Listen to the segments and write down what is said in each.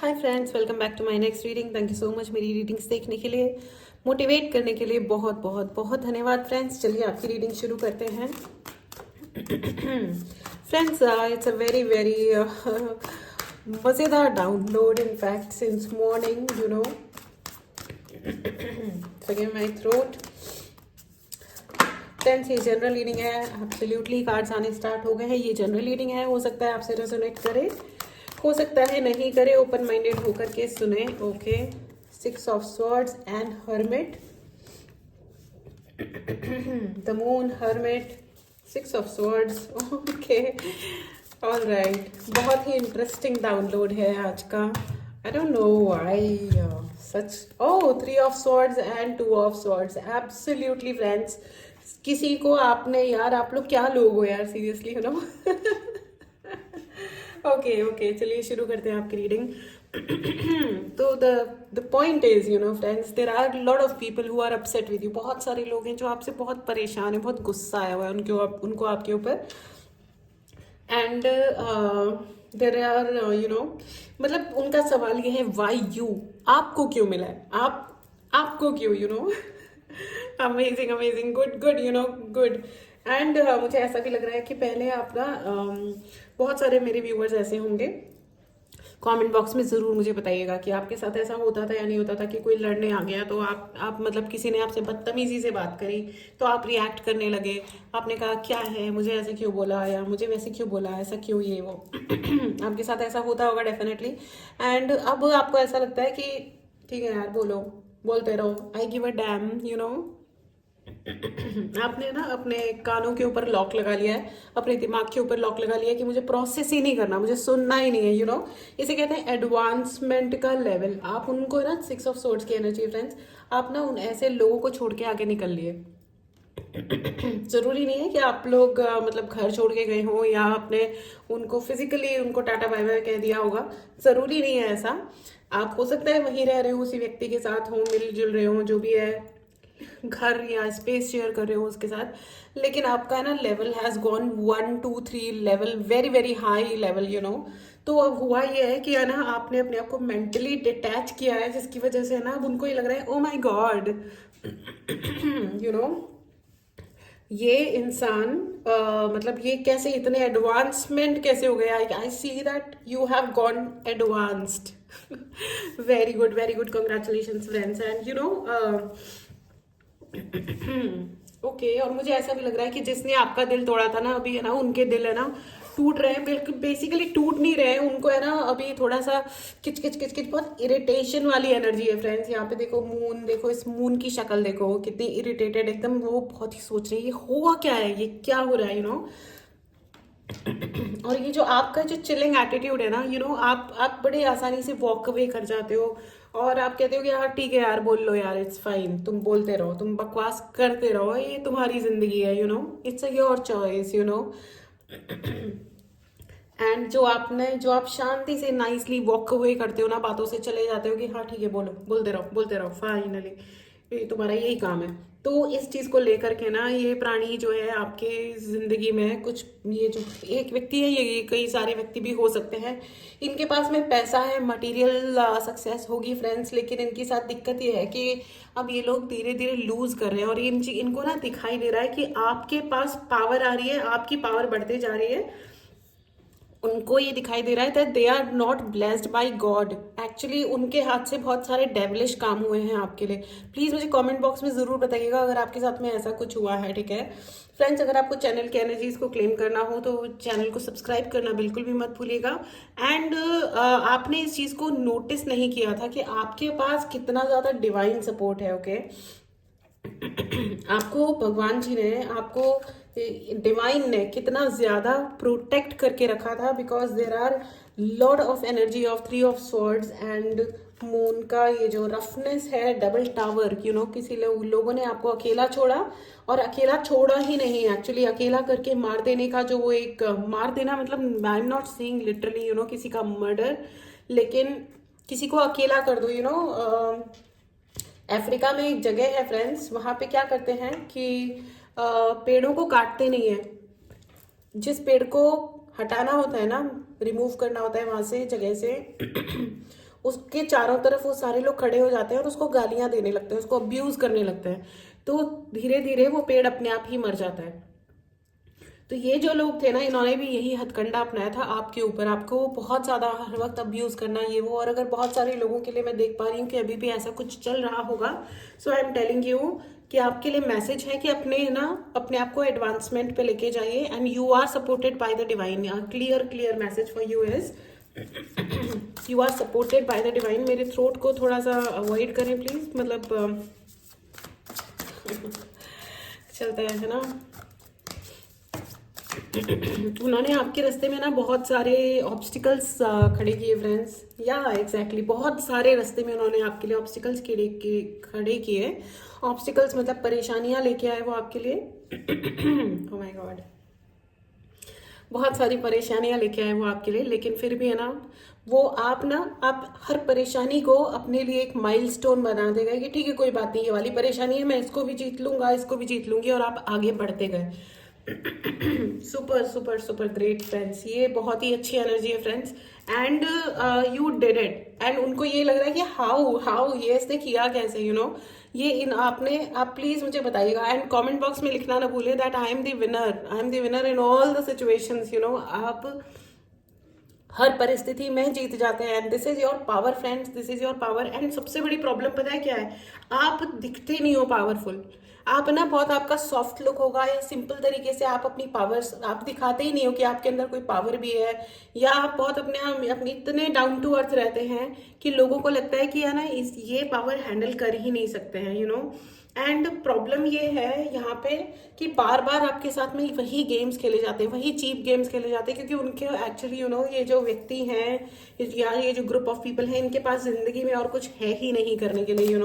Hi friends, welcome back to my next reading. Thank you so much मेरी readings देखने के लिए, motivate करने के लिए बहुत बहुत बहुत धन्यवाद फ्रेंड्स। चलिए आपकी रीडिंग शुरू करते हैं। Friends, it's a very very मज़ेदार download in fact since morning you know. Forgive my throat. Friends, ये जनरल रीडिंग है। एब्सोल्युटली कार्ड्स आने स्टार्ट हो गए हैं। ये जनरल रीडिंग है, हो सकता है आपसे रेजोनेट करे, हो सकता है नहीं करे। ओपन माइंडेड होकर के सुने। Okay, 6 of swords and hermit. The moon, hermit, 6 of swords. Okay, all right. बहुत ही इंटरेस्टिंग डाउनलोड है आज का। I don't know why such. Oh, 3 of swords and 2 of swords. Absolutely friends, किसी को आपने यार, आप लोग क्या लोग हो यार, seriously, you know. Okay okay, चलिए शुरू करते हैं आपकी रीडिंग। तो the point is you know friends, there are lot of people who are upset with you. बहुत सारे लोग हैं जो आपसे बहुत परेशान है, बहुत गुस्सा आया हुआ है उनको आपके ऊपर। And there are you know, मतलब उनका सवाल ये है, वाई यू, आपको क्यों मिला है, आपको क्यों, you know. Amazing amazing, good good, you know, good. And मुझे ऐसा भी लग रहा है कि पहले आप ना बहुत सारे मेरे व्यूअर्स ऐसे होंगे, कमेंट बॉक्स में ज़रूर मुझे बताइएगा कि आपके साथ ऐसा होता था या नहीं होता था कि कोई लड़ने आ गया तो आप मतलब किसी ने आपसे बदतमीजी से बात करी तो आप रिएक्ट करने लगे। आपने कहा क्या है, मुझे ऐसे क्यों बोला, या मुझे वैसे क्यों बोला, ऐसा क्यों, ये वो। आपके साथ ऐसा होता होगा डेफिनेटली। एंड अब आपको ऐसा लगता है कि ठीक है यार, बोलो, बोलते रहो, I give a dam, you know. आपने ना अपने कानों के ऊपर लॉक लगा लिया है, अपने दिमाग के ऊपर लॉक लगा लिया है कि मुझे प्रोसेस ही नहीं करना, मुझे सुनना ही नहीं है, यू नो। इसे कहते हैं एडवांसमेंट का लेवल। आप उनको ना 6 ऑफ सोर्ड्स की एनर्जी फ्रेंड्स, आप ना उन ऐसे लोगों को छोड़ के आगे निकल लिए। जरूरी नहीं है कि आप लोग मतलब घर छोड़ के गए हो या आपने उनको फिजिकली उनको टाटा बाय बाय कह दिया होगा। जरूरी नहीं है ऐसा। आप हो सकता है वहीं रह रहे हो, उसी व्यक्ति के साथ हो, मिलजुल रहे हो, जो भी है, घर या स्पेस शेयर कर रहे हो उसके साथ, लेकिन आपका ना level has gone 1 2 3 level, very very high level, you know. तो अब हुआ ये है कि है ना, आपने अपने आप को मेंटली डिटैच किया है, जिसकी वजह से ना अब उनको ये लग रहा है, ओ माई गॉड, यू नो, ये इंसान मतलब ये कैसे इतने एडवांसमेंट कैसे हो गया। I see that you have gone advanced. Very good, congratulation friends. And you know, okay, और मुझे ऐसा भी लग रहा है कि जिसने आपका दिल तोड़ा था ना, अभी है ना उनके दिल है ना टूट रहे हैं। बिल्कुल बेसिकली टूट नहीं रहे हैं, उनको है ना अभी थोड़ा सा किच किच किच किच, बहुत इरिटेशन वाली एनर्जी है फ्रेंड्स। यहाँ पे देखो मून, देखो इस मून की शक्ल देखो, कितनी इरिटेटेड एकदम, वो बहुत ही सोच रही है ये हुआ क्या है, ये क्या हो रहा है, यू नो। और ये जो आपका जो चिलिंग एटीट्यूड है ना, यू नो, आप बड़े आसानी से वॉक अवे कर जाते हो और आप कहते हो कि यार ठीक है यार, बोल लो यार, इट्स फाइन, तुम बोलते रहो, तुम बकवास करते रहो, ये तुम्हारी जिंदगी है, you know, it's a your choice, you know. And जो आप शांति से नाइसली वॉक अवे करते हो ना, बातों से चले जाते हो कि हाँ ठीक है, बोलो, बोलते रहो, फाइनली ये तुम्हारा यही काम है। तो इस चीज को लेकर के ना, ये प्राणी जो है आपके जिंदगी में कुछ, ये जो एक व्यक्ति है, ये कई सारे व्यक्ति भी हो सकते हैं। इनके पास में पैसा है, मटेरियल सक्सेस होगी फ्रेंड्स, लेकिन इनके साथ दिक्कत ये है कि अब ये लोग धीरे धीरे लूज कर रहे हैं और इनको ना दिखाई दे रहा है कि आपके पास पावर आ रही है, आपकी पावर बढ़ते जा रही है। उनको ये दिखाई दे रहा है that they are not blessed by God. Actually उनके हाथ से बहुत सारे डेविलिश काम हुए हैं आपके लिए। प्लीज मुझे कमेंट बॉक्स में जरूर बताइएगा अगर आपके साथ में ऐसा कुछ हुआ है, ठीक है फ्रेंड्स। अगर आपको चैनल की एनर्जीज को क्लेम करना हो तो चैनल को सब्सक्राइब करना बिल्कुल भी मत भूलिएगा। एंड आपने इस चीज को नोटिस नहीं किया था कि आपके पास कितना ज्यादा डिवाइन सपोर्ट है, ओके। आपको भगवान जी ने, आपको डिवाइन ने कितना ज्यादा प्रोटेक्ट करके रखा था, because there are lot of energy of 3 of swords and moon का ये जो रफनेस है, डबल टावर, यू नो। किसी लोगों ने आपको अकेला छोड़ा, और अकेला छोड़ा ही नहीं, एक्चुअली अकेला करके मार देने का जो वो एक मार देना, मतलब I am not saying literally, you know, किसी का मर्डर, लेकिन किसी को अकेला कर दो, यू नो। अफ्रीका में एक जगह है फ्रेंड्स, वहां पे क्या करते हैं कि पेड़ों को काटते नहीं है। जिस पेड़ को हटाना होता है ना, रिमूव करना होता है वहां से, जगह से, उसके चारों तरफ वो सारे लोग खड़े हो जाते हैं और उसको गालियां देने लगते हैं, उसको अब्यूज करने लगते हैं, तो धीरे धीरे वो पेड़ अपने आप ही मर जाता है। तो ये जो लोग थे ना, इन्होंने भी यही हथकंडा अपनाया था आपके ऊपर, आपको बहुत ज़्यादा हर वक्त अब्यूज़ करना ये वो। और अगर बहुत सारे लोगों के लिए मैं देख पा रही हूँ कि अभी भी ऐसा कुछ चल रहा होगा, सो आई एम टेलिंग यू कि आपके लिए मैसेज है कि अपने आप को एडवांसमेंट पे लेके जाइए, and you are supported by the divine. Clear message for you is you are supported by the divine. मेरे थ्रोट को थोड़ा सा अवॉइड करें प्लीज, मतलब चलता है ना। उन्होंने आपके रास्ते में ना बहुत सारे ऑब्स्टिकल्स खड़े किए फ्रेंड्स, या एग्जैक्टली बहुत सारे रास्ते में उन्होंने आपके लिए ऑब्स्टिकल्स खड़े किए। ऑब्स्टिकल्स मतलब परेशानियां लेके आए वो आपके लिए। ओह माय गॉड, बहुत सारी परेशानियां लेके आए वो आपके लिए, लेकिन फिर भी है ना, वो आप हर परेशानी को अपने लिए एक माइलस्टोन बना देगा कि ठीक है कोई बात नहीं, ये वाली परेशानी है, मैं इसको भी जीत लूंगा, इसको भी जीत लूंगी, और आप आगे बढ़ते गए। Super super super great friends, ये बहुत ही अच्छी एनर्जी है friends, and you did it. And उनको ये लग रहा है कि हाउ ये इसने किया कैसे, ये आप प्लीज मुझे बताइएगा, एंड कमेंट बॉक्स में लिखना ना भूलें that I am the winner in all the situations. आप हर परिस्थिति में जीत जाते हैं, and this is your power friends, this is your power. And सबसे बड़ी प्रॉब्लम पता है क्या है, आप दिखते नहीं हो पावरफुल। आप ना बहुत आपका सॉफ्ट लुक होगा, या सिंपल तरीके से आप अपनी पावर्स आप दिखाते ही नहीं हो कि आपके अंदर कोई पावर भी है, या आप बहुत अपने इतने डाउन टू अर्थ रहते हैं कि लोगों को लगता है कि है ना ये पावर हैंडल कर ही नहीं सकते हैं, एंड प्रॉब्लम ये है यहाँ पे कि बार बार आपके साथ में वही गेम्स खेले जाते हैं, वही चीप गेम्स खेले जाते हैं, क्योंकि उनके एक्चुअली ये जो व्यक्ति हैं या ये जो ग्रुप ऑफ पीपल हैं, इनके पास जिंदगी में और कुछ है ही नहीं करने के लिए,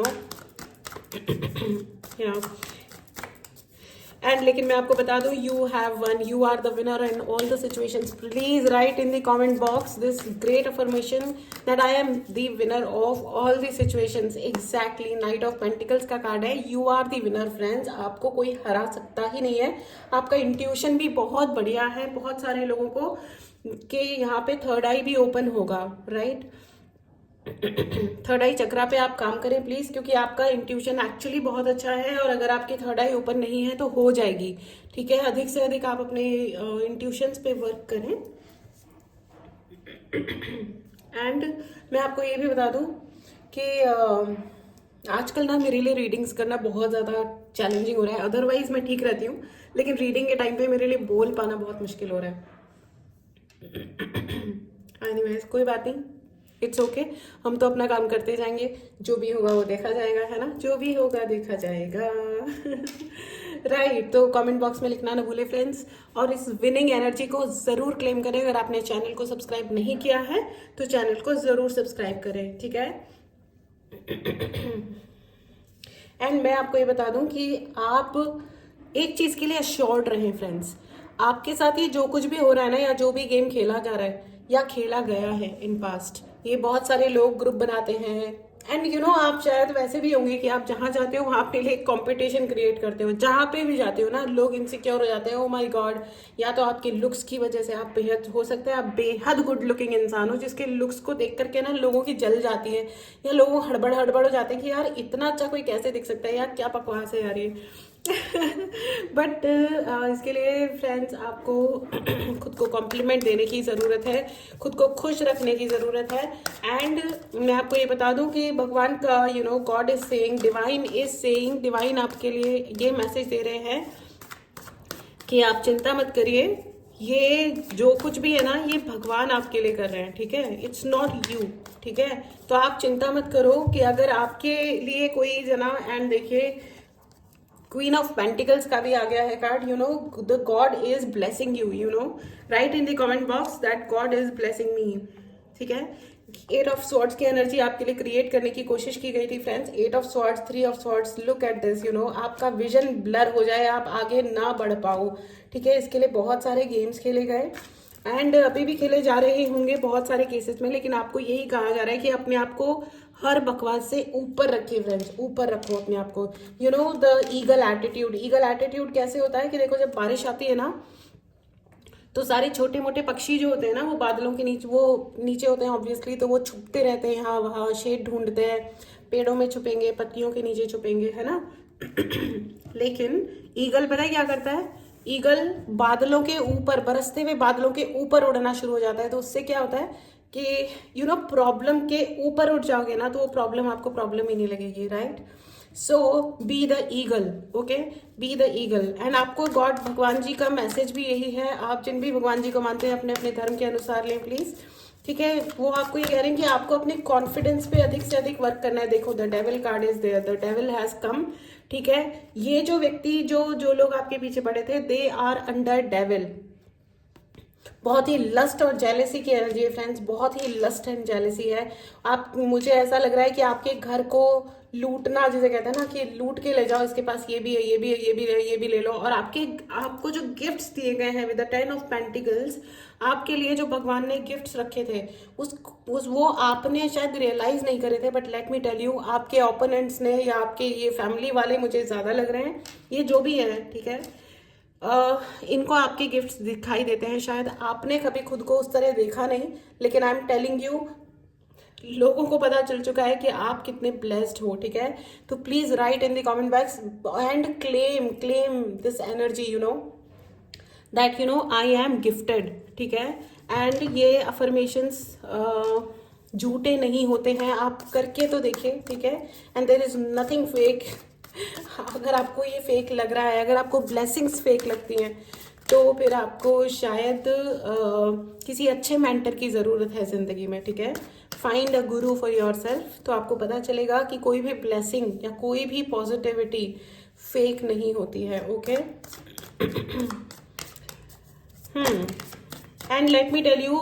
एंड लेकिन मैं आपको बता दूं, you have won, you are the winner in all the situations. Please write in the comment box this great affirmation that I am the winner of all the situations. Exactly, knight of pentacles का card है, you are the winner friends. आपको कोई हरा सकता ही नहीं है। आपका intuition भी बहुत बढ़िया है, बहुत सारे लोगों को कि यहाँ पे थर्ड आई भी ओपन होगा, राइट। थर्ड आई चक्रा पे आप काम करें प्लीज, क्योंकि आपका इंट्यूशन एक्चुअली बहुत अच्छा है, और अगर आपकी थर्ड आई ओपन नहीं है तो हो जाएगी, ठीक है। अधिक से अधिक आप अपने इंट्यूशंस पे वर्क करें। एंड मैं आपको ये भी बता दूं कि आजकल ना मेरे लिए रीडिंग्स करना बहुत ज़्यादा चैलेंजिंग हो रहा है। अदरवाइज मैं ठीक रहती हूँ, लेकिन रीडिंग के टाइम पे मेरे लिए बोल पाना बहुत मुश्किल हो रहा है। एनीवेज, कोई बात नहीं, इट्स ओके, हम तो अपना काम करते जाएंगे, जो भी होगा वो देखा जाएगा, है ना, जो भी होगा देखा जाएगा। राइट, तो कमेंट बॉक्स में लिखना ना भूले फ्रेंड्स, और इस विनिंग एनर्जी को ज़रूर क्लेम करें। अगर आपने चैनल को सब्सक्राइब नहीं किया है तो चैनल को ज़रूर सब्सक्राइब करें, ठीक है। एंड मैं आपको ये बता दूं कि आप एक चीज़ के लिए अश्योर्ड रहें फ्रेंड्स, आपके साथ ये जो कुछ भी हो रहा है ना, या जो भी गेम खेला जा रहा है या खेला गया है इन पास्ट, ये बहुत सारे लोग ग्रुप बनाते हैं, एंड आप शायद वैसे भी होंगे कि आप जहाँ जाते हो वहाँ अपने लिए एक कॉम्पिटिशन क्रिएट करते हो। जहाँ पे भी जाते हो ना, लोग इनसिक्योर हो जाते हैं, ओ माय गॉड, या तो आपके लुक्स की वजह से आप बेहद, हो सकता है आप बेहद गुड लुकिंग इंसान हो जिसके लुक्स को देख करके ना लोगों की जल जाती है, या लोगों हड़बड़ हो जाते हैं कि यार इतना अच्छा कोई कैसे दिख सकता है, यार क्या बकवास है यार ये। बट इसके लिए फ्रेंड्स आपको खुद को कॉम्प्लीमेंट देने की ज़रूरत है, खुद को खुश रखने की ज़रूरत है। एंड मैं आपको ये बता दूं कि भगवान का गॉड इज सेइंग, डिवाइन आपके लिए ये मैसेज दे रहे हैं कि आप चिंता मत करिए, ये जो कुछ भी है ना ये भगवान आपके लिए कर रहे हैं, ठीक है, इट्स नॉट यू, ठीक है। तो आप चिंता मत करो कि अगर आपके लिए कोई जना, एंड देखिए क्वीन ऑफ पेंटिकल्स का भी आ गया है card, the God is blessing you, right in the comment box that God is blessing me, ठीक है। 8 ऑफ स्वॉर्ड्स की एनर्जी आपके लिए क्रिएट करने की कोशिश की गई थी friends. 8 of swords, 3 of swords, look at this, आपका विजन ब्लर हो जाए, आप आगे ना बढ़ पाओ, ठीक है। इसके लिए बहुत सारे गेम्स खेले गए, एंड अभी भी खेले जा रहे होंगे बहुत सारे केसेस में, लेकिन आपको यही कहा जा रहा है कि अपने आप को हर बकवास से ऊपर रखिए फ्रेंड्स, ऊपर रखो अपने आप को। द ईगल एटीट्यूड कैसे होता है कि देखो, जब बारिश आती है ना तो सारे छोटे मोटे पक्षी जो होते हैं ना वो बादलों के नीचे, वो नीचे होते हैं ऑब्वियसली, तो वो छुपते रहते हैं यहाँ वहाँ, शेड ढूंढते हैं, पेड़ों में छुपेंगे, पत्तियों के नीचे छुपेंगे, है ना। लेकिन ईगल पता है क्या करता है? ईगल बादलों के ऊपर, बरसते हुए बादलों के ऊपर उड़ना शुरू हो जाता है। तो उससे क्या होता है कि प्रॉब्लम के ऊपर उठ जाओगे ना, तो वो प्रॉब्लम आपको प्रॉब्लम ही नहीं लगेगी, right. So be the eagle, okay, be the eagle. And आपको गॉड, भगवान जी का मैसेज भी यही है, आप जिन भी भगवान जी को मानते हैं अपने अपने धर्म के अनुसार लें प्लीज, ठीक है। वो आपको ये कह रहे हैं कि आपको अपने कॉन्फिडेंस पे अधिक से अधिक वर्क करना है। देखो the devil card is there, the devil has come, ठीक है। ये जो व्यक्ति, जो लोग आपके पीछे पड़े थे, दे आर अंडर डेविल। बहुत ही लस्ट और जेलेसी की एनर्जी है फ्रेंड्स, बहुत ही लस्ट एंड जेलेसी है। आप, मुझे ऐसा लग रहा है कि आपके घर को लूटना, जिसे कहते हैं ना कि लूट के ले जाओ, इसके पास ये भी है, ये भी है, ये भी है, ये भी ले लो। और आपको जो गिफ्ट्स दिए गए हैं विद द 10 ऑफ पेंटिकल्स, आपके लिए जो भगवान ने गिफ्ट्स रखे थे वो आपने शायद रियलाइज नहीं करे थे, but let me tell you, आपके ओपोनेंट्स ने या आपके ये फैमिली वाले, मुझे ज्यादा लग रहे हैं, ये जो भी है, ठीक है, इनको आपके गिफ्ट्स दिखाई देते हैं। शायद आपने कभी खुद को उस तरह देखा नहीं, लेकिन आई एम टेलिंग यू, लोगों को पता चल चुका है कि आप कितने ब्लेस्ड हो, ठीक है। तो please write in the comment box and claim this energy, that I M gifted, ठीक है। एंड ये अफर्मेशंस झूठे नहीं होते हैं, आप करके तो देखिए, ठीक है। And there is nothing fake. अगर आपको ये फेक लग रहा है, अगर आपको ब्लेसिंग्स फेक लगती हैं, तो फिर आपको शायद किसी अच्छे मेंटर की ज़रूरत है ज़िंदगी में, ठीक है। Find a Guru for your self, तो आपको पता चलेगा कि कोई भी ब्लेसिंग या कोई भी पॉजिटिविटी फेक नहीं होती है, okay. And let me tell you,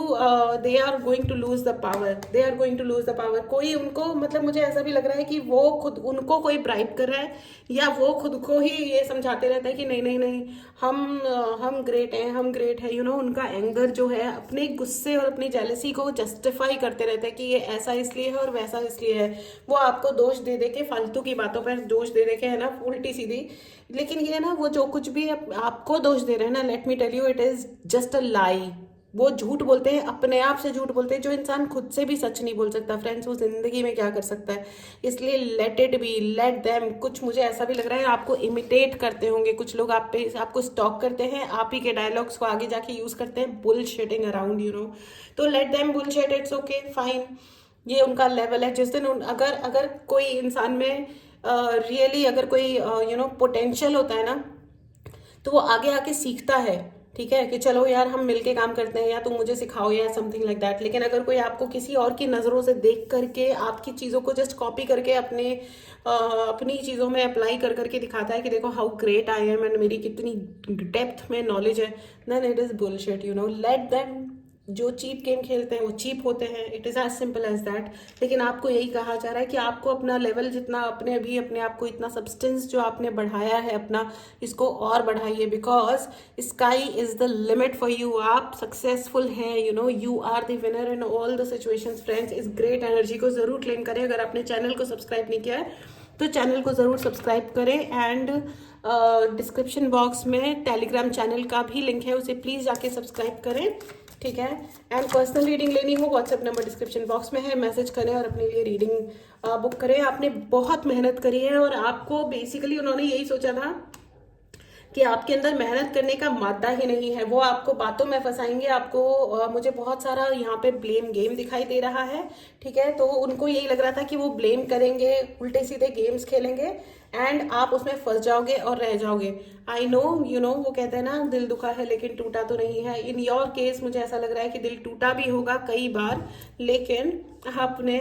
they are going to lose the power, they are going to lose the power. कोई उनको, मतलब मुझे ऐसा भी लग रहा है कि वो खुद, उनको कोई ब्राइब कर रहा है, या वो खुद को ही ये समझाते रहता है कि नहीं नहीं नहीं, हम ग्रेट हैं, हम ग्रेट है, उनका एंगर जो है, अपने गुस्से और अपनी जेलसी को जस्टिफाई करते रहते हैं कि ये ऐसा इसलिए है और वैसा इसलिए है। वो आपको दोष दे दे के, फालतू की बातों पर दोष दे दे के, है ना, उल्टी सीधी। लेकिन ये ना, वो जो कुछ भी आपको दोष दे रहे हैं ना, let me tell you, it is just a lie. वो झूठ बोलते हैं, अपने आप से झूठ बोलते हैं। जो इंसान खुद से भी सच नहीं बोल सकता फ्रेंड्स, वो जिंदगी में क्या कर सकता है। इसलिए let it be, let them. कुछ मुझे ऐसा भी लग रहा है आपको इमिटेट करते होंगे कुछ लोग, आपको स्टॉक करते हैं, आप ही के डायलॉग्स को आगे जाके यूज करते हैं, बुलशिटिंग अराउंड, तो let them bullshit, it's okay, fine. ये उनका लेवल है। जिस दिन अगर कोई इंसान में रियली अगर कोई पोटेंशियल होता है ना, तो वो आगे आके सीखता है, ठीक है, कि चलो यार हम मिलके काम करते हैं, या तुम मुझे सिखाओ, या समथिंग लाइक दैट। लेकिन अगर कोई आपको किसी और की नज़रों से देख करके आपकी चीज़ों को जस्ट कॉपी करके अपनी चीज़ों में अप्लाई कर करके दिखाता है कि देखो how great I am and मेरी कितनी डेप्थ में नॉलेज है, then it is bullshit, let them. जो चीप गेम खेलते हैं वो चीप होते हैं, it is as simple as that. लेकिन आपको यही कहा जा रहा है कि आपको अपना लेवल जितना, अपने आप को इतना सब्सटेंस जो आपने बढ़ाया है अपना, इसको और बढ़ाइए, because sky is the limit for you. आप सक्सेसफुल हैं, you are the winner in all the situations friends. इस ग्रेट एनर्जी को जरूर क्लेम करें। अगर आपने चैनल को सब्सक्राइब नहीं किया है तो चैनल को ज़रूर सब्सक्राइब करें। एंड डिस्क्रिप्शन बॉक्स में टेलीग्राम चैनल का भी लिंक है, उसे प्लीज़ जाके सब्सक्राइब करें, ठीक है। एंड पर्सनल रीडिंग लेनी हो, व्हाट्सएप नंबर डिस्क्रिप्शन बॉक्स में है, मैसेज करें और अपने लिए रीडिंग बुक करें। आपने बहुत मेहनत करी है और आपको बेसिकली उन्होंने यही सोचा था कि आपके अंदर मेहनत करने का मादा ही नहीं है, वो आपको बातों में फंसाएंगे। आपको मुझे बहुत सारा यहाँ पे ब्लेम गेम दिखाई दे रहा है, ठीक है। तो उनको यही लग रहा था कि वो ब्लेम करेंगे, उल्टे सीधे गेम्स खेलेंगे एंड आप उसमें फंस जाओगे और रह जाओगे। आई नो, वो कहते हैं ना, दिल दुखा है लेकिन टूटा तो नहीं है। इन योर केस मुझे ऐसा लग रहा है कि दिल टूटा भी होगा कई बार, लेकिन आपने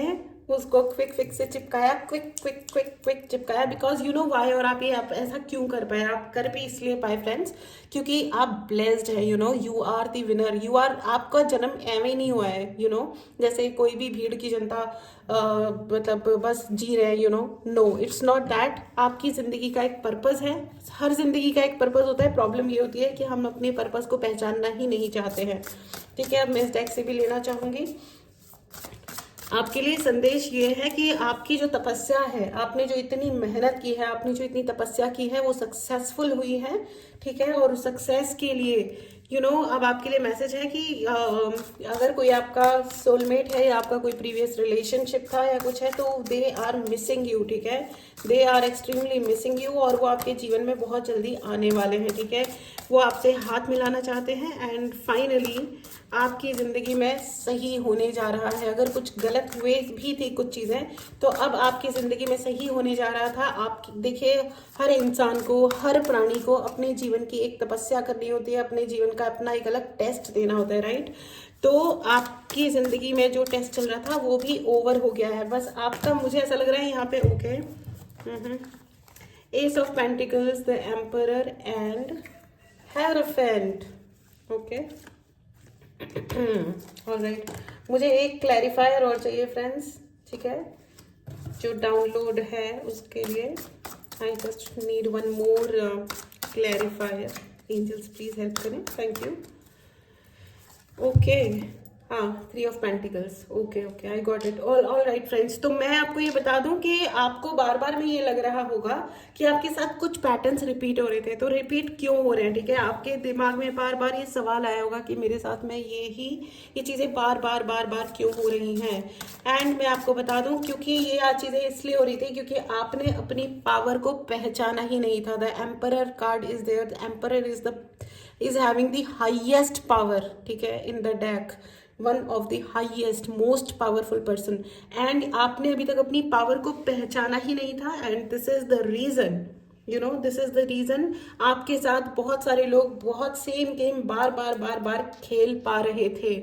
उसको क्विक फिक्स से चिपकाया, क्विक चिपकाया, बिकॉज वाई। और आप ऐसा क्यों कर पाए? आप कर भी इसलिए पाए फ्रेंड्स क्योंकि आप ब्लेस्ड है, यू आर दी विनर। आपका जन्म एवं ही नहीं हुआ है, जैसे कोई भी भीड़ की जनता मतलब बस जी रहे हैं, नो, इट्स नॉट दैट। आपकी जिंदगी का एक पर्पस है, हर जिंदगी का एक पर्पस होता है। प्रॉब्लम ये होती है कि हम अपने पर्पस को पहचानना ही नहीं चाहते हैं, ठीक है। अब मैं इस डेक से भी लेना चाहूंगी। आपके लिए संदेश ये है कि आपकी जो तपस्या है, आपने जो इतनी मेहनत की है, आपने जो इतनी तपस्या की है, वो सक्सेसफुल हुई है, ठीक है। और सक्सेस के लिए अब आपके लिए मैसेज है कि अगर कोई आपका सोलमेट है या आपका कोई प्रीवियस रिलेशनशिप था या कुछ है, तो दे आर मिसिंग यू, ठीक है। दे आर एक्सट्रीमली मिसिंग यू, और वो आपके जीवन में बहुत जल्दी आने वाले हैं, ठीक है। वो आपसे हाथ मिलाना चाहते हैं, एंड फाइनली आपकी ज़िंदगी में सही होने जा रहा है। अगर कुछ गलत हुए भी थी कुछ चीज़ें, तो अब आपकी ज़िंदगी में सही होने जा रहा था। आप देखिए, हर इंसान को, हर प्राणी को अपने जीवन की एक तपस्या करनी होती है, अपने जीवन का अपना एक अलग टेस्ट देना होता है, राइट। तो आपकी ज़िंदगी में जो टेस्ट चल रहा था वो भी ओवर हो गया है। बस आपका, मुझे ऐसा लग रहा है यहाँ पे, okay, S of pentacles, the emperor and hierophant, okay. Alright, मुझे एक क्लैरिफायर और चाहिए फ्रेंड्स, ठीक है, जो डाउनलोड है उसके लिए। I just need one more clarifier. Angels please help करें, थैंक यू। ओके, हाँ, 3 of pentacles, okay okay, I got it. All right friends, तो मैं आपको ये बता दूं कि आपको बार बार में ये लग रहा होगा कि आपके साथ कुछ पैटर्न्स रिपीट हो रहे थे। तो रिपीट क्यों हो रहे हैं, ठीक है। आपके दिमाग में बार बार ये सवाल आया होगा कि मेरे साथ में ये चीज़ें बार बार बार बार क्यों हो रही हैं। एंड मैं आपको बता दूं, क्योंकि ये चीज़ें इसलिए हो रही थी क्योंकि आपने अपनी पावर को पहचाना ही नहीं था। The emperor card is there, the emperor is having the highest power, ठीक है, in the deck, one of the highest most powerful person, and आपने अभी तक अपनी पावर को पहचाना ही नहीं था। and this is the reason, this is the reason आपके साथ बहुत सारे लोग बहुत सेम गेम बार बार बार बार खेल पा रहे थे,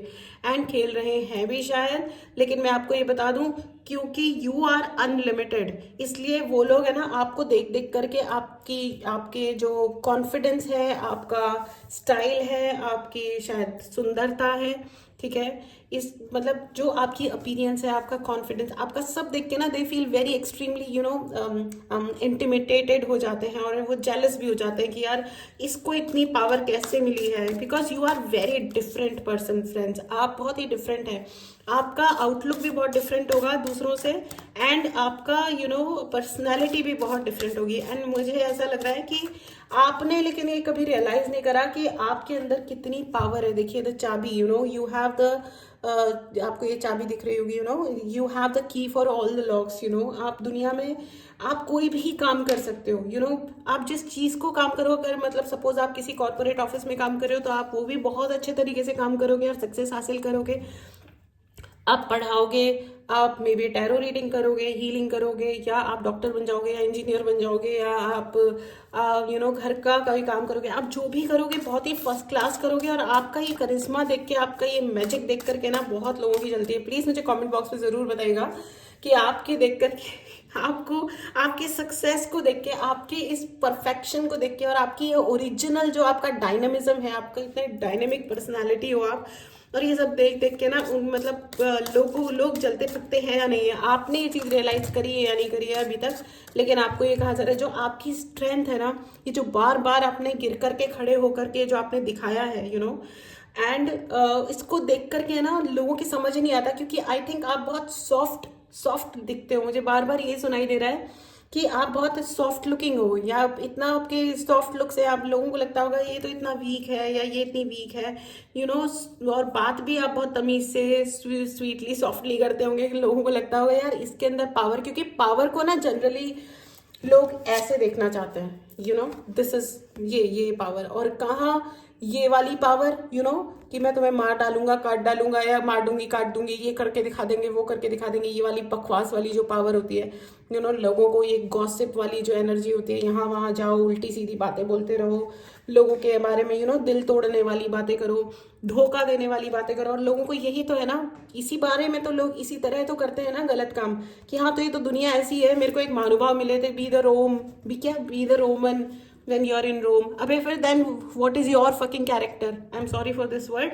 एंड खेल रहे हैं भी शायद। लेकिन मैं आपको ये बता दूं, क्योंकि यू आर अनलिमिटेड, इसलिए वो लोग है ना, आपको देख देख करके आपके जो कॉन्फिडेंस है, आपका स्टाइल है, आपकी शायद सुंदरता है, ठीक है, इस मतलब जो आपकी अपीयरेंस है, आपका कॉन्फिडेंस, आपका सब देख के ना they feel very extremely intimidated हो जाते हैं, और वो जेलस भी हो जाते हैं कि यार इसको इतनी पावर कैसे मिली है। Because you are very different person friends, आप बहुत ही डिफरेंट हैं। आपका आउटलुक भी बहुत डिफरेंट होगा दूसरों से, एंड आपका पर्सनैलिटी भी बहुत डिफरेंट होगी। एंड मुझे ऐसा लग रहा है कि आपने लेकिन ये कभी रियलाइज नहीं करा कि आपके अंदर कितनी पावर है। देखिए, द चाबी, यू हैव द आपको ये चाबी दिख रही होगी, you have the key for all the locks. आप दुनिया में आप कोई भी काम कर सकते हो। आप जिस चीज़ को काम करो, अगर मतलब सपोज आप किसी कॉर्पोरेट ऑफिस में काम कर रहे हो, तो आप वो भी बहुत अच्छे तरीके से काम करोगे और सक्सेस हासिल करोगे। आप पढ़ाओगे, आप मे बी टैरो रीडिंग करोगे, हीलिंग करोगे, या आप डॉक्टर बन जाओगे, या इंजीनियर बन जाओगे, या आप घर का कोई काम करोगे। आप जो भी करोगे बहुत ही फर्स्ट क्लास करोगे, और आपका ये करिश्मा देख के, आपका ये मैजिक देख करके ना बहुत लोगों की जलती है। प्लीज़ मुझे कमेंट बॉक्स में ज़रूर बताइएगा कि आपके देख करके आपको, आपके सक्सेस को देख के, आपके इस परफेक्शन को देख के, और आपकी ये ओरिजिनल जो आपका डायनामिज्म है, आपका इतने डायनेमिक पर्सनालिटी हो आप, और ये सब देख देख के ना मतलब लोग जलते पकते हैं या नहीं है। आपने ये चीज़ रियलाइज करी है या नहीं करी है अभी तक, लेकिन आपको ये कहा जा रहा है, जो आपकी स्ट्रेंथ है ना, ये जो बार बार आपने गिर करके खड़े होकर के जो आपने दिखाया है, एंड इसको देख करके है ना, लोगों की समझ ही नहीं आता, क्योंकि आई थिंक आप बहुत सॉफ्ट दिखते हो। मुझे बार बार ये सुनाई दे रहा है कि आप बहुत सॉफ्ट लुकिंग हो, या इतना आपके सॉफ्ट लुक से आप लोगों को लगता होगा ये तो इतना वीक है, या ये इतनी वीक है, और बात भी आप बहुत तमीज से स्वीटली सॉफ्टली करते होंगे कि लोगों को लगता होगा यार इसके अंदर पावर, क्योंकि पावर को ना जनरली लोग ऐसे देखना चाहते हैं, दिस इज ये पावर। और कहाँ ये वाली पावर, कि मैं तुम्हें मार डालूंगा, काट डालूंगा, या मार दूंगी, काट दूंगी, ये करके दिखा देंगे, वो करके दिखा देंगे, ये वाली बकवास वाली जो पावर होती है, लोगों को ये गॉसिप वाली जो एनर्जी होती है, यहाँ वहाँ जाओ, उल्टी सीधी बातें बोलते रहो, लोगों के बारे में दिल तोड़ने वाली बातें करो, धोखा देने वाली बातें करो। और लोगों को यही तो है ना, इसी बारे में तो लोग इसी तरह तो करते हैं ना गलत काम, कि हाँ तो ये तो दुनिया ऐसी है। मेरे को एक महानुभाव मिले थे, be the Roman when you're in Rome। अबे फिर then what is your fucking character? I'm sorry for this word,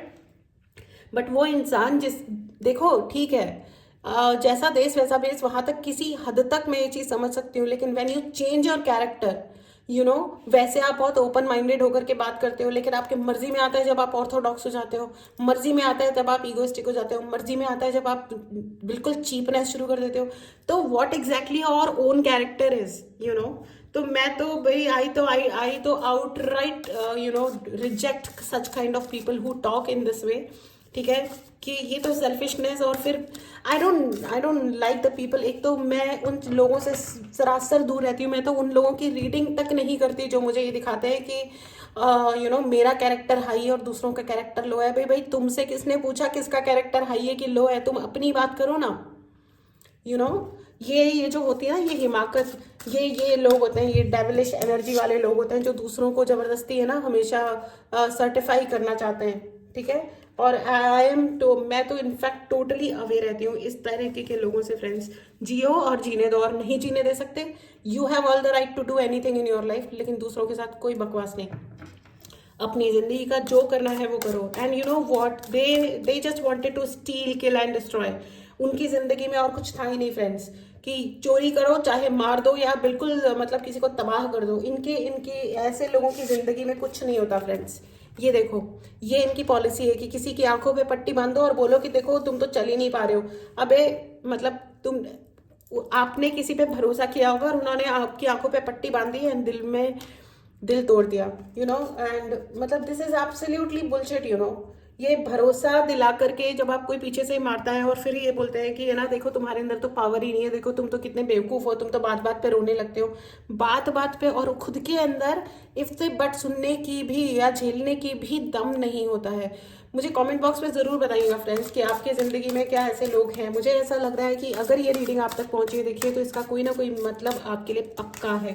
but वो इंसान देखो ठीक है, जैसा देश वैसा बेस, वहां तक किसी हद तक मैं ये चीज़ समझ सकती हूँ, लेकिन when you change your character, वैसे आप बहुत ओपन माइंडेड होकर के बात करते हो, लेकिन आपके मर्जी में आता है जब आप ऑर्थोडॉक्स हो जाते हो, मर्जी में आता है जब आप ईगोइस्टिक हो जाते हो, मर्जी में आता है जब आप बिल्कुल चीपनेस शुरू कर देते हो। तो what exactly our own character is, तो मैं तो भाई आई तो outright reject such kind of people who talk in this way, ठीक है, कि ये तो सेल्फिशनेस। और फिर I don't like the people. एक तो मैं उन लोगों से सरासर दूर रहती हूँ। मैं तो उन लोगों की रीडिंग तक नहीं करती जो मुझे ये दिखाते हैं कि मेरा कैरेक्टर हाई है और दूसरों का कैरेक्टर लो है। भाई तुमसे किसने पूछा किसका कैरेक्टर हाई है कि लो है? तुम अपनी बात करो ना। ये जो होती है ना, ये हिमाकत, ये लोग होते हैं, ये डेविलिश एनर्जी वाले लोग होते हैं जो दूसरों को जबरदस्ती है ना हमेशा सर्टिफाई करना चाहते हैं, ठीक है। और मैं तो इनफैक्ट टोटली अवेयर रहती हूँ इस तरीके के लोगों से। फ्रेंड्स, जियो और जीने दो, और नहीं जीने दे सकते, you have all the right to do anything in your life, लेकिन दूसरों के साथ कोई बकवास नहीं। अपनी जिंदगी का जो करना है वो करो। And you know what, they just wanted to steal, kill and destroy. उनकी जिंदगी में और कुछ था ही नहीं फ्रेंड्स, कि चोरी करो चाहे मार दो या बिल्कुल मतलब किसी को तबाह कर दो। इनके ऐसे लोगों की जिंदगी में कुछ नहीं होता फ्रेंड्स। ये देखो, ये इनकी पॉलिसी है कि किसी की आंखों पे पट्टी बांधो और बोलो कि देखो तुम तो चल ही नहीं पा रहे हो। अबे मतलब आपने किसी पे भरोसा किया होगा और उन्होंने आपकी आंखों पे पट्टी बांधी एंड दिल तोड़ दिया, एंड मतलब दिस इज एब्सोल्युटली बुलशिट। ये भरोसा दिला करके जब आप कोई पीछे से मारता है और फिर ये बोलते हैं कि ना देखो तुम्हारे अंदर तो पावर ही नहीं है, देखो तुम तो कितने बेवकूफ हो, तुम तो बात बात पे रोने लगते हो, बात बात पे, और खुद के अंदर इफ से बट सुनने की भी या झेलने की भी दम नहीं होता है। मुझे कमेंट बॉक्स में ज़रूर बताइएगा फ्रेंड्स कि आपके ज़िंदगी में क्या ऐसे लोग हैं। मुझे ऐसा लग रहा है कि अगर ये रीडिंग आप तक पहुंची है, देखिए, तो इसका कोई ना कोई मतलब आपके लिए पक्का है।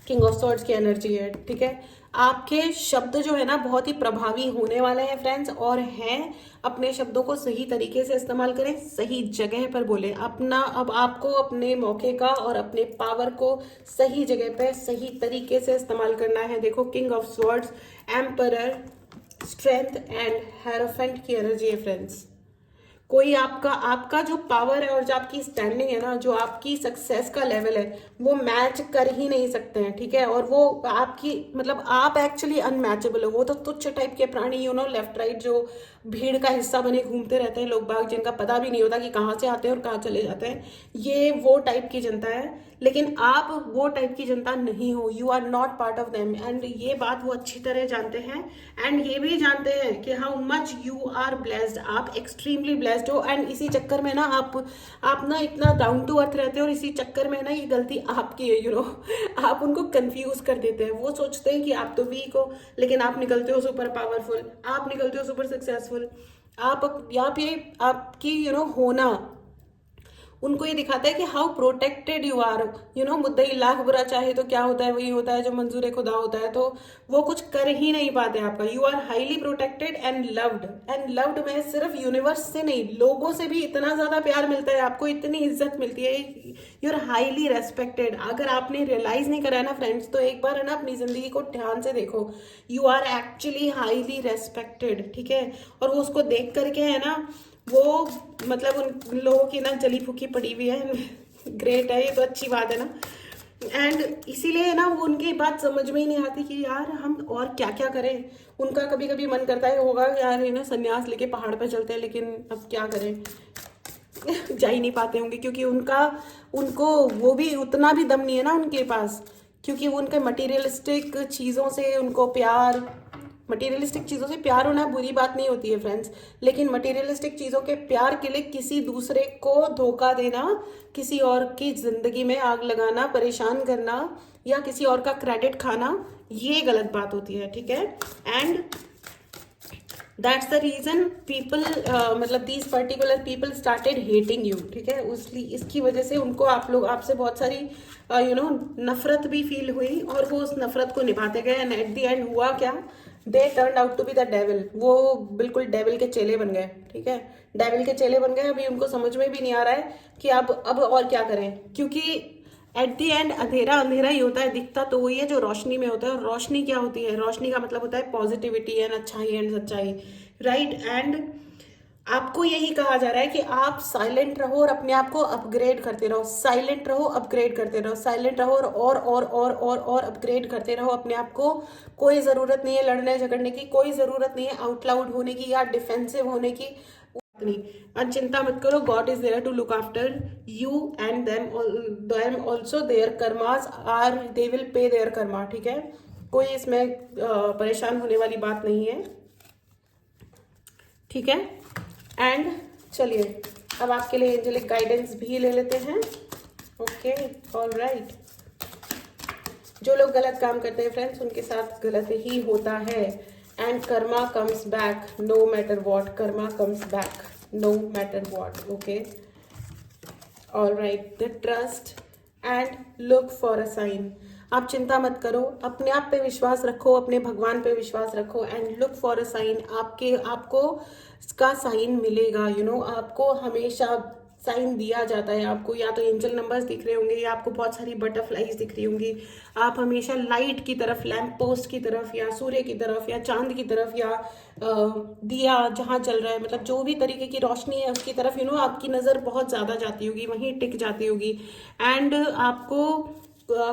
किंग ऑफ सॉर्ड्स की एनर्जी है, ठीक है। आपके शब्द जो है ना बहुत ही प्रभावी होने वाले हैं फ्रेंड्स, और हैं। अपने शब्दों को सही तरीके से इस्तेमाल करें, सही जगह पर बोलें। अब आपको अपने मौके का और अपने पावर को सही जगह पे सही तरीके से इस्तेमाल करना है। देखो, king of swords, emperor, strength and hierophant की एनर्जी है फ्रेंड्स। कोई आपका जो पावर है और जो आपकी स्टैंडिंग है ना, जो आपकी सक्सेस का लेवल है, वो मैच कर ही नहीं सकते हैं, ठीक है। और वो आपकी मतलब आप एक्चुअली अनमैचेबल हो। वो तो तुच्छ टाइप के प्राणी, लेफ्ट राइट, जो भीड़ का हिस्सा बने घूमते रहते हैं लोग बाग, जिनका पता भी नहीं होता कि कहाँ से आते हैं और कहाँ चले जाते हैं। ये वो टाइप की जनता है, लेकिन आप वो टाइप की जनता नहीं हो। You are not part of them, and ये बात वो अच्छी तरह जानते हैं। एंड ये भी जानते हैं कि how much you are blessed, आप एक्सट्रीमली ब्लेस्ड हो। एंड इसी चक्कर में ना आप ना इतना डाउन टू अर्थ रहते हो, और इसी चक्कर में ना ये गलती आपकी है। आप उनको कंफ्यूज कर देते हैं। वो सोचते हैं कि आप तो वीक हो, लेकिन आप निकलते हो सुपर पावरफुल, आप निकलते हो सुपर सक्सेसफुल। आप या फिर आपकी होना उनको ये दिखाता है कि हाउ प्रोटेक्टेड यू आर। मुद्दई लाख बुरा चाहे तो क्या होता है, वही होता है जो मंजूर खुदा होता है। तो वो कुछ कर ही नहीं पाते आपका। You are highly protected and loved. And loved में सिर्फ यूनिवर्स से नहीं, लोगों से भी इतना ज्यादा प्यार मिलता है आपको, इतनी इज्जत मिलती है। You are highly respected. अगर आपने रियलाइज नहीं करा है ना फ्रेंड्स, तो एक बार है ना अपनी जिंदगी को ध्यान से देखो। You are actually highly respected, ठीक है। और वो उसको देख करके है ना, वो मतलब उन लोगों की ना जली फूकी पड़ी हुई है। ग्रेट है, ये तो अच्छी बात है ना। एंड इसीलिए ना वो उनकी बात समझ में ही नहीं आती कि यार हम और क्या क्या करें। उनका कभी कभी मन करता है होगा यार ना संन्यास लेके पहाड़ पे चलते हैं, लेकिन अब क्या करें जा ही नहीं पाते होंगे, क्योंकि उनको वो भी उतना भी दम नहीं है ना उनके पास। क्योंकि वो उनके मटेरियलिस्टिक चीज़ों से उनको मटेरियलिस्टिक चीज़ों से प्यार होना बुरी बात नहीं होती है फ्रेंड्स, लेकिन मटेरियलिस्टिक चीज़ों के प्यार के लिए किसी दूसरे को धोखा देना, किसी और की जिंदगी में आग लगाना, परेशान करना, या किसी और का क्रेडिट खाना, ये गलत बात होती है, ठीक है। And that's the reason people मतलब these particular people started hating you, ठीक है। इसकी वजह से उनको आपसे बहुत सारी नफरत भी फील हुई, और वो उस नफरत को निभाते गए। एंड एट द एंड हुआ क्या, they turn out to be the devil. वो बिल्कुल डेविल के चेले बन गए, ठीक है। डेविल के चेले बन गए। अभी उनको समझ में भी नहीं आ रहा है कि अब और क्या करें, क्योंकि एट दी एंड अंधेरा अंधेरा ही होता है, दिखता तो वही है जो रोशनी में होता है। और रोशनी क्या होती है? रोशनी का मतलब होता है पॉजिटिविटी एंड अच्छाई एंड सच्चाई, राइट। एंड आपको यही कहा जा रहा है कि आप साइलेंट रहो और अपने आप को अपग्रेड करते रहो, साइलेंट रहो, अपग्रेड करते रहो, साइलेंट रहो और अपग्रेड करते रहो अपने आप को। कोई ज़रूरत नहीं है लड़ने झगड़ने की, कोई ज़रूरत नहीं है आउट लाउड होने की या डिफेंसिव होने की, नहीं। और चिंता मत करो, God is there to look after you and them also, their karmas are, they will pay their karma, ठीक है। कोई इसमें परेशान होने वाली बात नहीं है, ठीक है। एंड चलिए अब आपके लिए एंजेलिक गाइडेंस भी ले लेते हैं। Okay, alright. जो लोग गलत काम करते हैं फ्रेंड्स, उनके साथ गलत ही होता है। And karma comes back no matter what, karma comes back no matter what. Okay, alright. The trust and look for a sign. आप चिंता मत करो, अपने आप पे विश्वास रखो, अपने भगवान पे विश्वास रखो। And look for a sign, आपको इसका साइन मिलेगा। आपको हमेशा साइन दिया जाता है। आपको या तो एंजल नंबर्स दिख रहे होंगे या आपको बहुत सारी बटरफ्लाईज दिख रही होंगी। आप हमेशा लाइट की तरफ, लैंप पोस्ट की तरफ या सूर्य की तरफ या चांद की तरफ या दिया जहाँ चल रहा है, मतलब जो भी तरीके की रोशनी है उसकी तरफ आपकी नज़र बहुत ज़्यादा जाती होगी, वहीं टिक जाती होगी। एंड आपको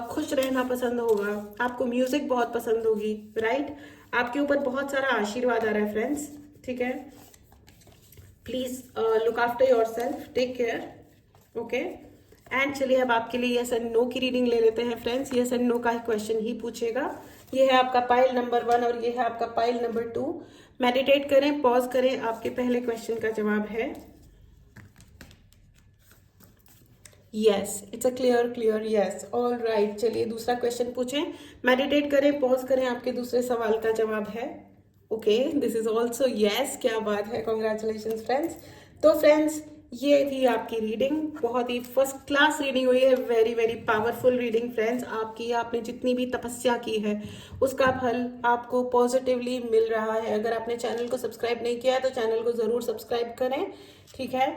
खुश रहना पसंद होगा, आपको म्यूजिक बहुत पसंद होगी, राइट। आपके ऊपर बहुत सारा आशीर्वाद आ रहा है फ्रेंड्स, ठीक है। Please look after your self, take care, okay. And चलिए अब आपके लिए यस एंड नो की रीडिंग ले लेते हैं फ्रेंड्स। यस एंड नो का क्वेश्चन ही पूछेगा। ये है आपका पाइल नंबर 1 और ये है आपका पाइल नंबर 2। मेडिटेट करें, पॉज करें, आपके पहले क्वेश्चन का जवाब है yes, it's a clear yes, all right. चलिए दूसरा क्वेश्चन पूछें, मेडिटेट करें, पॉज करें, आपके दूसरे सवाल का जवाब है okay, this is also yes. क्या बात है, कॉन्ग्रेचुलेशन फ्रेंड्स। तो फ्रेंड्स ये थी आपकी रीडिंग, बहुत ही फर्स्ट क्लास रीडिंग हुई है, very very powerful reading friends. आपने जितनी भी तपस्या की है उसका फल आपको पॉजिटिवली मिल रहा है। अगर आपने चैनल को सब्सक्राइब नहीं किया है तो चैनल को ज़रूर सब्सक्राइब करें, ठीक है।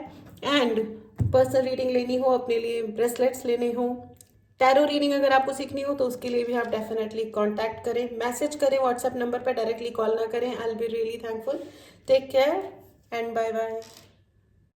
एंड पर्सनल रीडिंग लेनी हो, अपने लिए ब्रेसलेट्स लेने हो, टैरो रीडिंग अगर आपको सीखनी हो तो उसके लिए भी आप डेफिनेटली कांटेक्ट करें, मैसेज करें व्हाट्सएप नंबर पर, डायरेक्टली कॉल ना करें। I will be really thankful. Take care and bye bye.